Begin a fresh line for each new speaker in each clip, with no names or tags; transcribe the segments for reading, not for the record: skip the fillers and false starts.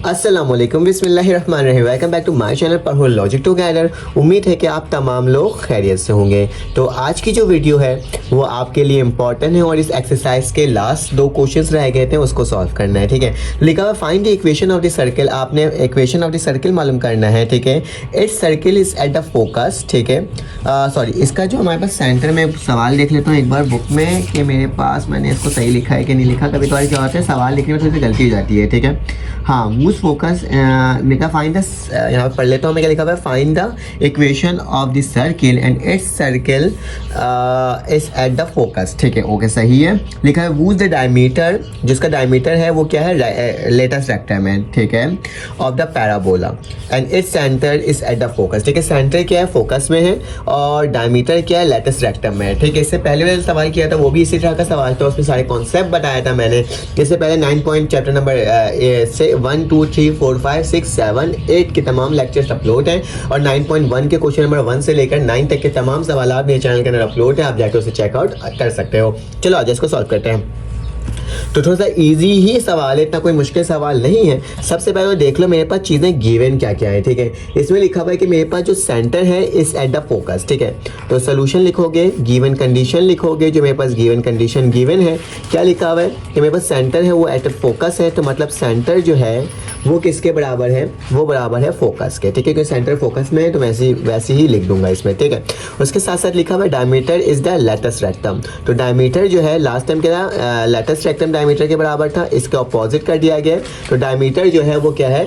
अस्सलामुअलैकुम बिस्मिल्लाहिर्रहमानिर्रहीम। Welcome back to my channel Padho logic together. उम्मीद है कि आप तमाम लोग खैरियत से होंगे। तो आज की जो वीडियो है वो आपके लिए इम्पॉर्टेंट है और इस एक्सरसाइज के लास्ट दो क्वेश्चंस रह गए थे, उसको सॉल्व करना है। ठीक है, लिखा हुआ find the equation of the circle. आपने इक्वेशन ऑफ द सर्कल मालूम करना है। ठीक है, it's circle is at the focus. ठीक है, सॉरी, इसका जो हमारे पास सेंटर में सवाल देख लेता हूँ एक बार बुक में कि मेरे पास मैंने इसको सही लिखा है कि नहीं लिखा। कभी कभार क्या होता है सवाल लिखने में थोड़ी सी गलती हो जाती है। ठीक है, हाँ, मूव फोकस लिखा फाइंड द, यहाँ पर पढ़ लेता हूँ मैं क्या लिखा हुआ है। Find the equation of the circle and it's circle is at the focus. ठीक है, ओके, सही है। लिखा है वूज द डायमीटर, जिसका डायमीटर है वो क्या है, लेटेस्ट रेक्टम है। ठीक है, of the parabola and its centre is at the focus. ठीक है, सेंटर क्या है, फोकस में है, और डायमीटर क्या है, लेटेस्ट रेक्टम में है। ठीक है, इससे पहले मैंने सवाल किया था वो भी इसी तरह का सवाल था, उसमें सारे कॉन्सेप्ट बताया था मैंने। इससे पहले 9 पॉइंट चैप्टर नंबर से 1 2 3 4 5 6 7 8 के तमाम लेक्चर्स अपलोड हैं, और 9.1 के क्वेश्चन नंबर 1 से लेकर 9 तक के तमाम सवाल मेरे चैनल के अंदर अपलोड है। आप जाकर उसे चेकआउट कर सकते हो। चलो आज इसको सॉल्व करते हैं। तो थोड़ा सा इजी ही सवाल है, इतना कोई मुश्किल सवाल नहीं है। सबसे पहले देख लो मेरे पास चीज़ें गिवन क्या क्या है। ठीक है, इसमें लिखा हुआ है कि मेरे पास जो सेंटर है इस एट द फोकस। ठीक है, तो सोल्यूशन लिखोगे, गिवन कंडीशन लिखोगे। जो मेरे पास गिवन कंडीशन गिवन है, क्या लिखा हुआ है कि मेरे पास सेंटर है वो एट फोकस है, तो मतलब सेंटर जो है वो किसके बराबर है, वो बराबर है फोकस के। ठीक है, क्योंकि सेंटर फोकस में है तो वैसे ही लिख दूंगा इसमें। ठीक है, उसके साथ साथ लिखा हुआ है diameter is the latus rectum. तो डायमीटर जो है लास्ट टाइम क्या था, लेटेस्ट रेक्टम डायमीटर के बराबर था, इसके अपोजिट कर दिया गया। तो डायमीटर जो है वो क्या है,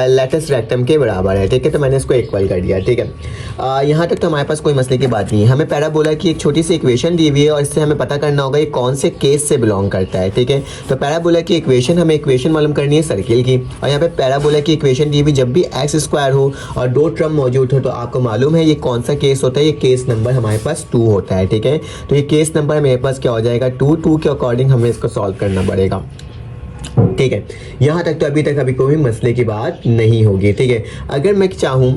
लेटेस्ट रेक्टम के बराबर है। ठीक है, तो मैंने इसको इक्वल कर दिया। ठीक है, यहाँ तक तो हमारे पास कोई मसले की बात नहीं है। हमें पैराबोला की एक छोटी सी इक्वेशन दी हुई है और इससे हमें पता करना होगा ये कौन से केस से बिलोंग करता है। ठीक है, तो पैराबोला की इक्वेशन, हमें इक्वेशन मालूम करनी है सर्किल की, और यहाँ पे पैराबोला की इक्वेशन दी हुई जब भी एक्स स्क्वायर हो और दो टर्म मौजूद हो तो आपको मालूम है ये कौन सा केस होता है, ये केस नंबर हमारे पास 2 होता है। ठीक है, तो ये केस नंबर मेरे पास क्या हो जाएगा, 2 के अकॉर्डिंग हमें इसको सॉल्व करना पड़ेगा। ठीक है, यहाँ तक तो अभी तक अभी कोई मसले की बात नहीं होगी। ठीक है, अगर मैं चाहूँ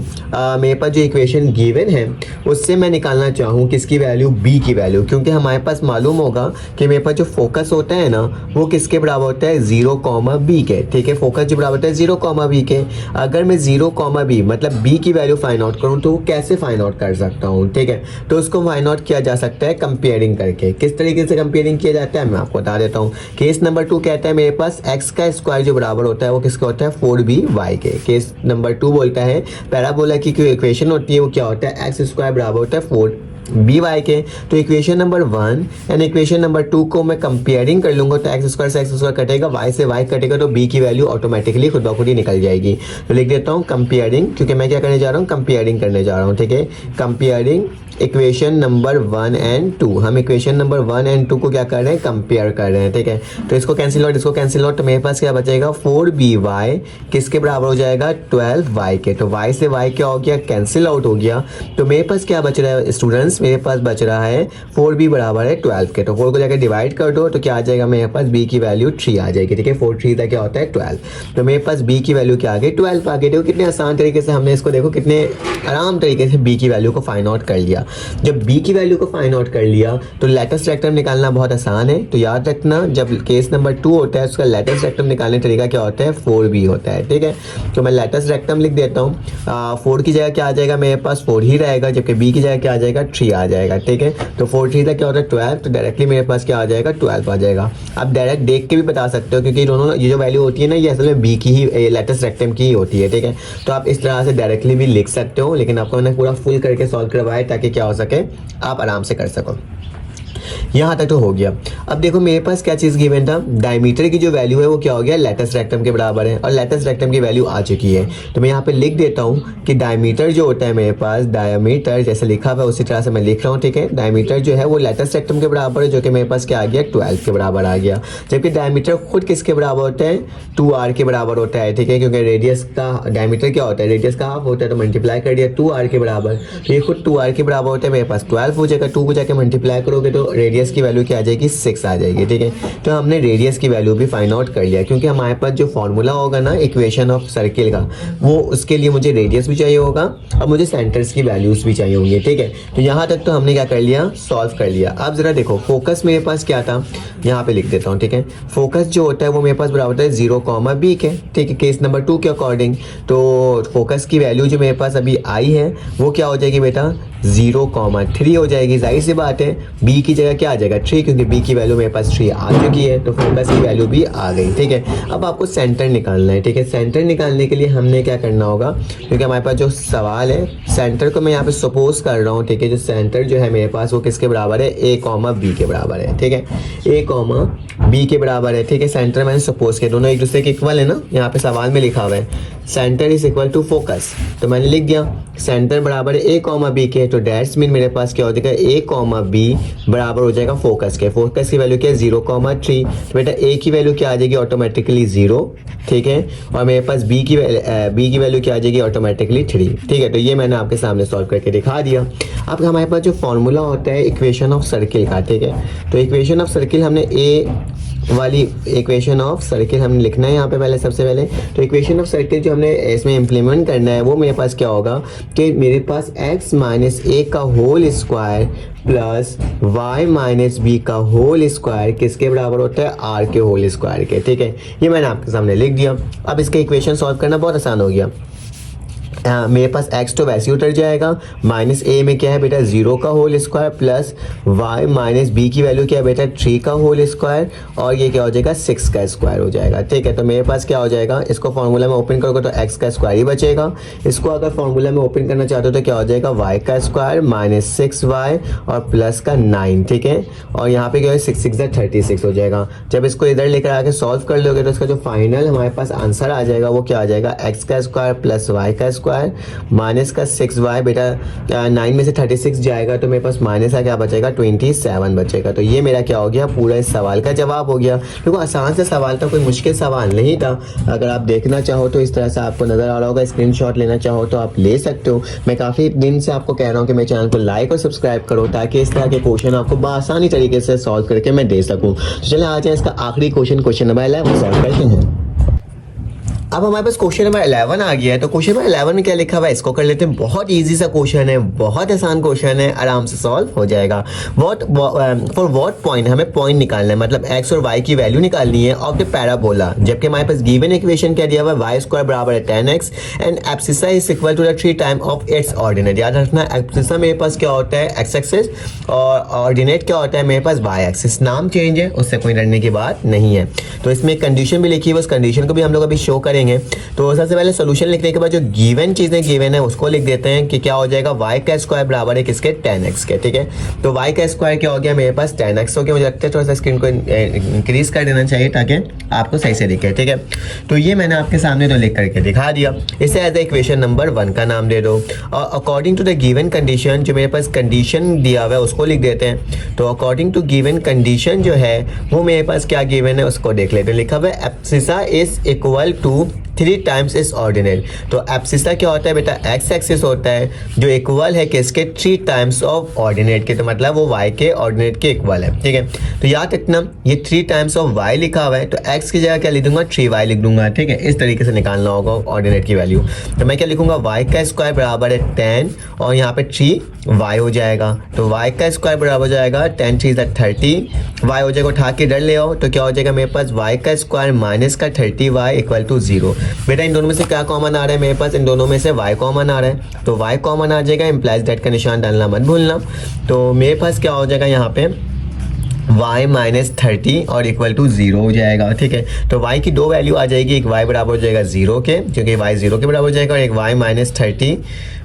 मेरे पास जो इक्वेशन गिवन है उससे मैं निकालना चाहूँ किसकी वैल्यू, बी की वैल्यू, क्योंकि हमारे पास मालूम होगा कि मेरे पास जो फोकस होता है ना वो किसके बराबर होता है, 0, बी के। ठीक है, फोकस जो बराबर होता है 0, बी के। अगर मैं 0, बी मतलब बी की वैल्यू फाइंड आउट करूँ तो कैसे फाइंड आउट कर सकता हूँ। ठीक है, तो उसको फाइंड आउट किया जा सकता है कंपेयरिंग करके। किस तरीके से कंपेयरिंग किया जाता है मैं आपको बता देता हूँ। केस नंबर 2 कहता है मेरे पास एक्स का स्क्वायर जो बराबर होता है वो किसका होता है, 4by के। केस नंबर 2 बोलता है पैराबोला की जो इक्वेशन होती है वो क्या होता है, एक्स स्क्वायर बराबर होता है 4by के। तो equation number 1 and equation number 2 को मैं कंपेयरिंग कर लूंगा तो एक्स स्क्वायर से एक्स स्क्वायर कटेगा, वाई से वाई कटेगा, तो बी की वैल्यू ऑटोमेटिकली खुद ब खुद ही निकल जाएगी। तो लिख देता हूँ कंपेयरिंग, क्योंकि मैं क्या करने जा रहा हूँ, कंपेयरिंग करने जा रहा हूँ। ठीक है, कंपेयरिंग इक्वेशन नंबर 1 एंड 2। हम इक्वेशन नंबर 1 एंड 2 को क्या कर रहे हैं, कंपेयर कर रहे हैं। ठीक है, तो इसको कैंसिल आउट, इसको कैंसिल आउट, तो मेरे पास क्या बचेगा, 4by किसके बराबर हो जाएगा, 12y के। तो y से y क्या हो गया, कैंसिल आउट हो गया। तो मेरे पास क्या बच रहा है स्टूडेंट्स, मेरे पास बच रहा है 4b बराबर है 12 के। तो 4 को जाकर डिवाइड कर दो तो क्या आ जाएगा, मेरे पास b की वैल्यू 3 आ जाएगी। ठीक है, 4 3 का क्या होता है 12। तो मेरे पास b की वैल्यू क्या आ गई, 12 आ गई। देखो कितने आसान तरीके से हमने इसको, देखो कितने आराम तरीके से b की वैल्यू को फाइंड आउट कर लिया। जब b की वैल्यू को फाइंड आउट कर लिया तो लेटेस्ट रेक्टम निकालना बहुत आसान है। तो याद रखना जब केस नंबर 2 होता है उसका लेटेस्ट रेक्टम निकालने का तरीका क्या होता है, 4b होता है। ठीक है, तो मैं लेटेस्ट रेक्टम लिख देता हूँ। 4 की जगह क्या आ जाएगा, मेरे पास 4 ही रहेगा, जबकि b की जगह क्या आ जाएगा, 3 आ जाएगा। ठीक है, तो 4 3 का क्या होता है 12, तो डायरेक्टली मेरे पास क्या आ जाएगा, 12 आ जाएगा। आप डायरेक्ट देख के भी बता सकते हो क्योंकि दोनों ये जो वैल्यू होती है ना ये असल में b की ही, लेटेस्ट रेक्टम की ही होती है। ठीक है, तो आप इस तरह से डायरेक्टली भी लिख सकते हो, लेकिन आपको मैंने पूरा फुल करके सॉल्व करवाया ताकि क्या हो सके, आप आराम से कर सको। यहाँ तक तो हो गया। अब देखो मेरे पास क्या चीज़ गिवन था, डायमीटर की जो वैल्यू है वो क्या हो गया, लेटेस्ट रेक्टम के बराबर है, और लेटेस्ट रेक्टम की वैल्यू आ चुकी है। तो मैं यहाँ पे लिख देता हूँ कि डायमीटर जो होता है मेरे पास, डायमीटर जैसे लिखा हुआ है उसी तरह से मैं लिख रहा हूँ। ठीक है, डायमीटर जो है वो लेटेस्ट रेक्टम के बराबर है, जो कि मेरे पास क्या आ गया, 12 के बराबर आ गया। जबकि डायमीटर खुद किसके बराबर होता है, 2r के बराबर होता है। ठीक है, क्योंकि रेडियस का डायमीटर क्या होता है, रेडियस का हाफ होता है, तो मल्टीप्लाई कर दिया 2r के बराबर, तो ये खुद 2r के बराबर होता है। मेरे पास 12 हो जाएगा, 2 को जाकर मल्टीप्लाई करोगे तो रेडियस की वैल्यू क्या आ जाएगी 6 आ जाएगी, ठीक है। तो हमने रेडियस की वैल्यू भी फाइंड आउट कर लिया, क्योंकि हमारे पास जो फॉर्मूला होगा ना इक्वेशन ऑफ सर्किल का, वो उसके लिए मुझे रेडियस भी चाहिए होगा और मुझे सेंटर्स की वैल्यूज भी चाहिए होंगी, ठीक है। तो यहाँ तक तो हमने क्या कर लिया, सॉल्व कर लिया। अब जरा देखो फोकस मेरे पास क्या था, यहाँ पे लिख देता हूँ, ठीक है। फोकस जो होता है वो मेरे पास बराबर होता है 0, b के, ठीक है, केस नंबर 2 के अकॉर्डिंग। तो फोकस की वैल्यू जो मेरे पास अभी आई है वो क्या हो जाएगी बेटा 0,3 हो जाएगी। जाहिर सी बात है b की जगह क्या आ जाएगा 3, क्योंकि b की वैल्यू मेरे पास 3 आ चुकी है, तो फोकस की वैल्यू भी आ गई, ठीक है। अब आपको सेंटर निकालना है, ठीक है। सेंटर निकालने के लिए हमने क्या करना होगा, क्योंकि हमारे पास जो सवाल है सेंटर को मैं यहाँ पे सपोज कर रहा हूँ, ठीक है। जो सेंटर जो है मेरे पास वो किसके बराबर है, a, b के बराबर है, ठीक है। a, b के बराबर है, ठीक है। सेंटर मैंने सपोज किया, दोनों एक दूसरे के इक्वल है ना, यहाँ पे सवाल में लिखा हुआ है centre is equal to focus, तो मैंने लिख दिया सेंटर बराबर है a, b के। तो डैट्स मीन मेरे पास क्या हो जाएगा a, b बराबर हो जाएगा फोकस के। फोकस की वैल्यू क्या है 0,3, तो बेटा a की वैल्यू क्या आ जाएगी ऑटोमेटिकली 0, ठीक है। और मेरे पास b की वैल्यू क्या आ जाएगी ऑटोमेटिकली 3, ठीक है। तो ये मैंने आपके सामने सॉल्व करके दिखा दिया। अब हमारे पास जो फॉर्मूला होता है इक्वेशन ऑफ सर्किल का, ठीक है। तो इक्वेशन ऑफ सर्किल हमने वाली इक्वेशन ऑफ सर्किल हमने लिखना है यहाँ पे पहले, सबसे पहले। तो इक्वेशन ऑफ सर्किल जो हमने इसमें इम्प्लीमेंट करना है वो मेरे पास क्या होगा कि मेरे पास x माइनस a का whole square plus y minus b का होल स्क्वायर किसके बराबर होता है r के होल स्क्वायर के, ठीक है। ये मैंने आपके सामने लिख दिया। अब इसका इक्वेशन सॉल्व करना बहुत आसान हो गया। मेरे पास x तो वैसे ही उतर जाएगा, माइनस a में क्या है बेटा 0 का whole square plus y minus b की वैल्यू क्या है बेटा 3 का होल स्क्वायर, और ये क्या हो जाएगा 6 का स्क्वायर हो जाएगा, ठीक है। तो मेरे पास क्या हो जाएगा, इसको फॉर्मूला में ओपन करोगे तो x का स्क्वायर ही बचेगा। इसको अगर फॉर्मूला में ओपन करना चाहते हो तो क्या हो जाएगा y का स्क्वायर माइनस 6y और प्लस का 9, ठीक है। और यहाँ पे क्या है 6 6 36 हो जाएगा। जब इसको इधर लेकर आके सॉल्व कर लोगे तो इसका जो फाइनल हमारे पास आंसर आ जाएगा वो क्या आ जाएगा x का स्क्वायर प्लस y का स्क्वायर माइनस का 6y, बेटा 9 में से 36 जाएगा तो मेरे पास माइनस का क्या बचेगा 27 बचेगा। तो ये मेरा क्या हो गया, पूरा इस सवाल का जवाब हो गया। देखो आसान से सवाल था, कोई मुश्किल सवाल नहीं था। अगर आप देखना चाहो तो इस तरह से आपको नजर आ रहा होगा, स्क्रीनशॉट लेना चाहो तो आप ले सकते हो। मैं काफ़ी दिन से आपको कह रहा हूँ कि मेरे चैनल को लाइक और सब्सक्राइब करो, ताकि इस तरह के क्वेश्चन आपको बआसानी तरीके से सॉल्व करके मैं दे सकूँ। तो चलिए आ जाए इसका आखिरी क्वेश्चन नंबर 11 सॉल्व करते हैं। अब हमारे पास क्वेश्चन नंबर 11 आ गया है। तो क्वेश्चन नंबर 11 में क्या लिखा हुआ है इसको कर लेते हैं। बहुत इजी सा क्वेश्चन है, बहुत आसान क्वेश्चन है, आराम से सॉल्व हो जाएगा। फॉर व्हाट पॉइंट, हमें पॉइंट निकालना है, मतलब x और y की वैल्यू निकालनी है ऑफ द पैराबोला। जबकि हमारे पास गिवन इक्वेशन क्या दिया हुआ है y स्क्वायर बराबर है 10x and abscissa is equal to the 3 time of its ordinate. याद रखना एब्सिसा मेरे पास क्या होता है x एक्सिस और ऑर्डिनेट क्या होता है मेरे पास y एक्सिस। नाम चेंज है, उससे कोई डरने की बात नहीं है। तो इसमें एक कंडीशन भी लिखी है, उस कंडीशन को भी हम लोग अभी शो करेंगे। तो सबसे पहले सॉल्यूशन लिखने के बाद जो गिवन चीजें गिवन है उसको लिख देते हैं कि क्या हो जाएगा y का स्क्वायर बराबर है किसके 10x के, ठीक है। तो y का स्क्वायर क्या हो गया मेरे पास 10x हो गया। मुझे लगता है थोड़ा सा स्क्रीन को इंक्रीज कर देना चाहिए ताकि आपको सही से दिखे, ठीक है। तो ये मैंने आपके सामने तो लिख करके दिखा दिया। इसे एज ए इक्वेशन नंबर 1 का नाम दे दो और according to the given condition जो मेरे पास कंडीशन दिया हुआ है उसको लिख देते हैं। तो अकॉर्डिंग टू गिवन कंडीशन जो है वो मेरे पास क्या गिवन है उसको देख लेते हैं। लिखा हुआ है abscissa is equal to 3 times इस ऑर्डिनेट। तो एब्सिसा क्या होता है बेटा x एक्सिस होता है जो इक्वल है किसके 3 टाइम्स ऑफ ऑर्डिनेट के, तो मतलब वो y के ऑर्डिनेट के इक्वल है, ठीक है। तो याद रखना ये 3 टाइम्स ऑफ y लिखा हुआ है तो x की जगह क्या लिख दूंगा 3y लिख दूंगा, ठीक है। इस तरीके से निकालना होगा ऑर्डिनेट की वैल्यू। तो मैं क्या लिखूंगा y का स्क्वायर बराबर है 10 और यहाँ पे 3y हो जाएगा। तो y का स्क्वायर बराबर हो जाएगा 10 3 30, y हो जाएगा उठा के इधर ले आओ तो क्या हो जाएगा मेरे पास y का स्क्वायर माइनस का 30y इक्वल टू 0। बेटा इन दोनों में से क्या कॉमन आ रहा है मेरे पास, इन दोनों में से y कॉमन आ रहा है। तो y कॉमन आ जाएगा, इम्प्लाइज दैट का निशान डालना मत भूलना। तो मेरे पास क्या हो जाएगा यहाँ पे y माइनस 30 और इक्वल टू 0 हो जाएगा, ठीक है। तो y की दो वैल्यू आ जाएगी, एक y बराबर हो जाएगा 0 के क्योंकि y 0 के बराबर हो जाएगा और एक y माइनस 30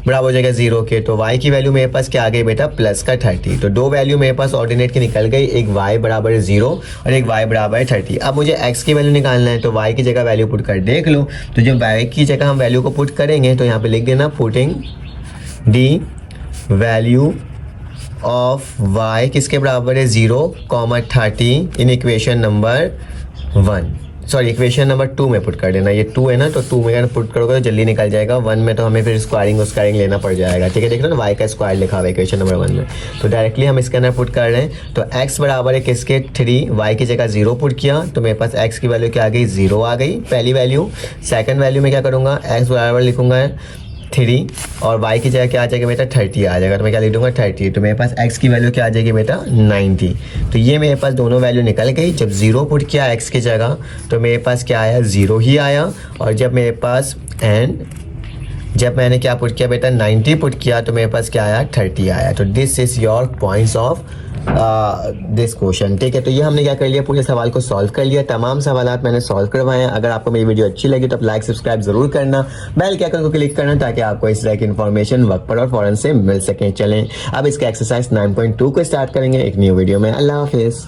बराबर हो जाएगा 0 के। तो y की वैल्यू मेरे पास क्या आ गई बेटा प्लस का 30। तो दो वैल्यू मेरे पास ऑर्डिनेट की निकल गई, एक y बराबर है 0 और एक y बराबर है 30। अब मुझे x की वैल्यू निकालना है तो y की जगह वैल्यू पुट कर देख लो। तो जब y की जगह हम वैल्यू को पुट करेंगे तो यहाँ पे लिख देना putting the value of y किसके बराबर है 0, 30 in equation number 1। Sorry equation number 2 में पुट कर देना। ये 2 है ना, तो 2 में अगर पुट करोगे तो जल्दी निकल जाएगा। 1 में तो हमें फिर स्क्वायरिंग लेना पड़ जाएगा। ठीक है, देख लो ना, y का स्क्वायर लिखा हुआ है इक्वेशन नंबर 1 में। तो डायरेक्टली हम इसके अंदर पुट कर रहे हैं। तो x बराबर है किसके 3, y की जगह 0 पुट किया तो मेरे पास x की वैल्यू क्या आ गई 0 आ गई पहली वैल्यू। सेकंड वैल्यू में क्या करूँगा, x बराबर लिखूंगा 3 और y की जगह क्या आ जाएगा बेटा 30 आ जाएगा। तो मैं क्या लिख दूंगा 30। तो मेरे पास x की वैल्यू क्या आ जाएगी बेटा 90। तो ये मेरे पास दोनों वैल्यू निकल गई। जब 0 पुट किया x की जगह तो मेरे पास क्या आया 0 ही आया। और जब मेरे पास जब मैंने क्या पुट किया बेटा 90 पुट किया तो मेरे पास क्या आया 30 आया। तो this is your points of this question. ठीक है, तो ये हमने क्या कर लिया, पूरे सवाल को सॉल्व कर लिया। तमाम सवालात मैंने सॉल्व करवाए हैं। अगर आपको मेरी वीडियो अच्छी लगी तो आप लाइक सब्सक्राइब जरूर करना, बेल के आइकन को क्लिक करना ताकि आपको इस तरह की इन्फॉर्मेशन वक्त पर और फौरन से मिल सके। चलें अब इसका एक्सरसाइज 9.2 को स्टार्ट करेंगे एक न्यू वीडियो में। अल्लाह हाफिज़।